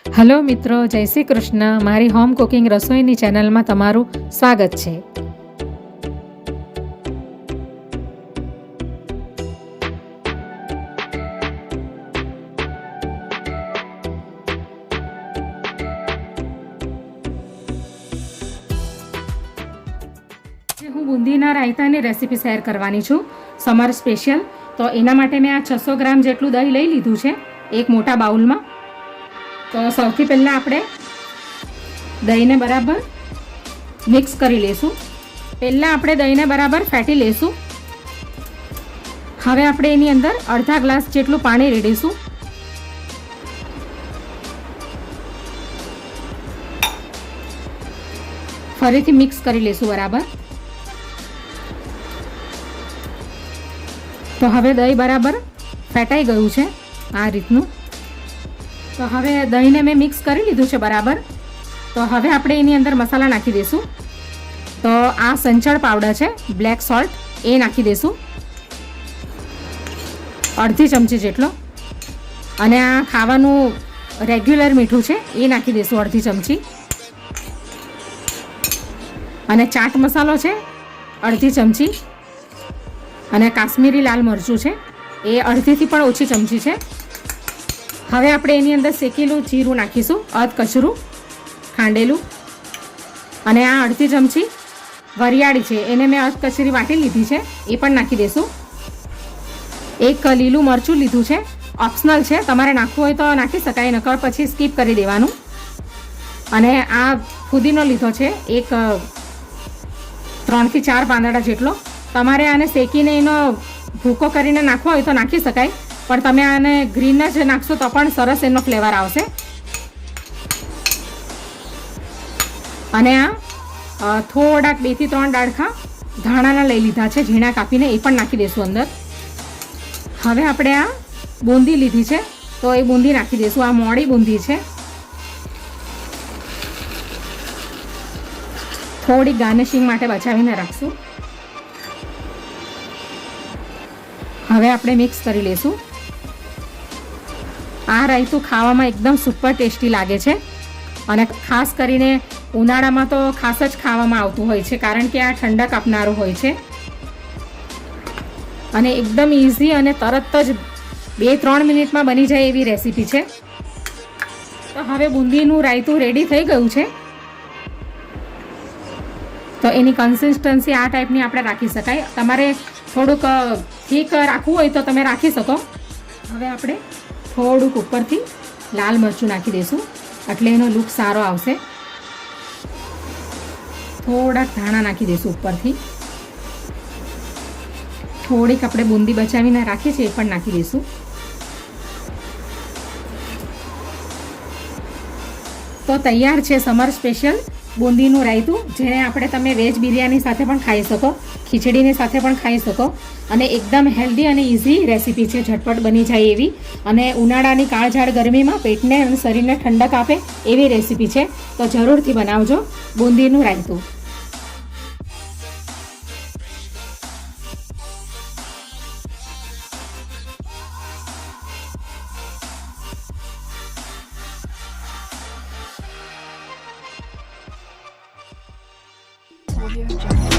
Hello મિત્રો, જય શ્રી કૃષ્ણ. મારી હોમ કુકિંગ રસોઈની ચેનલમાં તમારું સ્વાગત છે. હું બુંદીના રાયતાની રેસીપી શેર કરવાની છું, સમર સ્પેશિયલ. તો એના માટે મેં આ 600 ગ્રામ જેટલું દહીં લઈ લીધું છે એક મોટા બાઉલમાં. તો સૌથી પહેલાં આપણે દહીંને બરાબર મિક્સ કરી લઈશું. પહેલાં આપણે દહીંને બરાબર ફેટી લઈશું. હવે આપણે એની અંદર અડધા ગ્લાસ જેટલું પાણી રેડીશું. ફરીથી મિક્સ કરી લઈશું બરાબર. તો હવે દહીં બરાબર ફેટાઈ ગયું છે આ રીતનું. તો હવે દહીંને મેં મિક્સ કરી લીધું છે બરાબર. તો હવે આપણે એની અંદર મસાલા નાખી દઈશું. તો આ સંચળ પાવડર છે, બ્લેક સોલ્ટ, એ નાખી દઈશું અડધી ચમચી જેટલો. અને આ ખાવાનું રેગ્યુલર મીઠું છે એ નાખી દઈશું અડધી ચમચી. અને ચાટ મસાલો છે અડધી ચમચી. અને કાશ્મીરી લાલ મરચું છે એ અડધીથી પણ ઓછી ચમચી છે. હવે આપણે એની અંદર શેકેલું જીરું નાખીશું, અધ કચરું ખાંડેલું. અને આ અડધી ચમચી વરિયાળી છે, એને મેં અધ કચરી વાટી લીધી છે, એ પણ નાખી દઈશું. એક લીલું મરચું લીધું છે, ઓપ્શનલ છે, તમારે નાખવું હોય તો નાખી શકાય, નકર પછી સ્કીપ કરી દેવાનું. અને આ ફુદીનો લીધો છે એક 3 થી 4 પાંદડા જેટલો. તમારે આને શેકીને એનો ભૂકો કરીને નાખવો હોય તો નાખી શકાય, પણ તમે આને ગ્રીન જ નાખશો તો પણ સરસ એનો ફ્લેવર આવશે. અને આ થોડાક 2 થી 3 ડાળખા ધાણાના લઈ લીધા છે ઝીણા કાપીને, એ પણ નાખી દઈશું અંદર. હવે આપણે આ બુંદી લીધી છે તો એ બુંદી નાખી દઈશું. આ મોડી બુંદી છે. થોડી ગાર્નિશિંગ માટે બચાવીને રાખશું. હવે આપણે મિક્સ કરી લઈશું. આ રાયતું ખાવામાં એકદમ સુપર ટેસ્ટી લાગે છે. અને ખાસ કરીને ઉનાળામાં તો ખાસ જ ખાવામાં આવતું હોય છે, કારણ કે આ ઠંડક આપનારું હોય છે. અને એકદમ ઇઝી અને તરત જ 2-3 મિનિટમાં બની જાય એવી રેસીપી છે. તો હવે બુંદીનું રાયતું રેડી થઈ ગયું છે. તો એની કન્સિસ્ટન્સી આ ટાઈપની આપણે રાખી શકાય. તમારે થોડુંક ઠીક રાખવું હોય તો તમે રાખી શકો. હવે આપણે થોડુંક ઉપરથી લાલ મરચું નાખી દઈશું, એટલે એનો લુક સારો આવશે. થોડાક ધાણા નાખી દઈશું ઉપરથી. થોડીક આપણે બુંદી બચાવીને રાખીએ છીએ એ પણ નાખી દઈશું. તો તૈયાર છે સમર સ્પેશિયલ બુંદીનું રાયતું, જેને આપણે તમે વેજ બિરયાની સાથે પણ ખાઈ શકો, ખીચડીની સાથે પણ ખાઈ શકો. અને એકદમ હેલ્ધી અને ઇઝી રેસીપી છે, ઝટપટ બની જાય એવી. અને ઉનાળાની કાળઝાળ ગરમીમાં પેટને અને શરીરને ઠંડક આપે એવી રેસીપી છે. તો જરૂરથી બનાવજો બુંદીનું રાયતું. Audio Jungle.